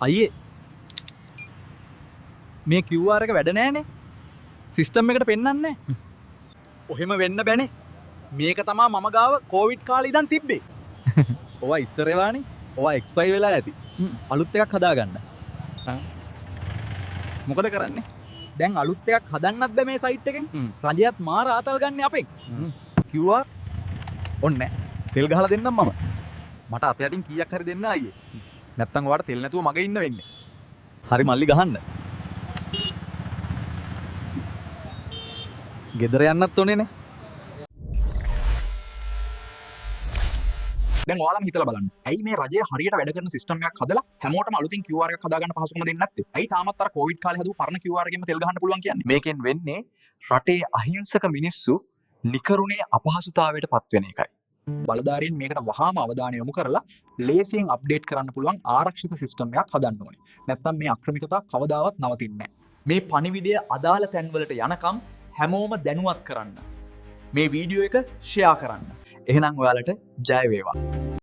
අයියේ මේ QR එක වැඩ නෑනේ. සිස්ටම් එකට පෙන්වන්නේ. ඔහෙම වෙන්න බෑනේ. මේක තමා මම ගාව කොවිඩ් කාලේ ඉඳන් තිබ්බේ. ඔවා ඉස්සරේවානේ. ඔවා එක්ස්පයර් වෙලා ඇති. අලුත් එකක් හදාගන්න. මොකද කරන්නේ? දැන් අලුත් එකක් හදන්නත් බෑ මේ සයිට් එකෙන්. රජයත් මාර ආතල් ගන්න අපෙන්. QR ඔන්නේ තෙල් ගහලා දෙන්නම් මම. මට අතයටින් කීයක් හරි දෙන්න අයියේ. නැත්තම් ඔයාලට තෙල් නැතුව මගේ ඉන්න වෙන්නේ. හරි මල්ලි ගහන්න. ගෙදර යන්නත් ඕනේ නේ. දැන් ඔයාලම හිතලා බලන්න. ඇයි මේ රජය හරියට වැඩ කරන සිස්ටම් එකක් හදලා හැමෝටම අලුතින් QR එකක් හදාගන්න පහසුකම දෙන්නේ නැත්තේ? ඇයි තාමත් අර කොවිඩ් කාලේ හදපු පරණ QR එකෙන්ම තෙල් ගහන්න පුළුවන් කියන්නේ? මේකෙන් වෙන්නේ රටේ අහිංසක මිනිස්සු නිකරුණේ අපහසුතාවයට පත් වෙන එකයි. බලධාරීන් මේකට වහාම අවධානය යොමු කරලා ලේසියෙන් අප්ඩේට් කරන්න පුළුවන් ආරක්ෂිත සිස්ටම් එකක් හදන්න ඕනේ. නැත්නම් මේ අක්‍රමිකතා කවදාවත් නවතින්නේ නැහැ. මේ පණිවිඩය අදාළ තැන්වලට යනකම් හැමෝම දැනුවත් කරන්න. මේ වීඩියෝ එක ෂෙයා කරන්න. එහෙනම් ඔයාලට ජය වේවා.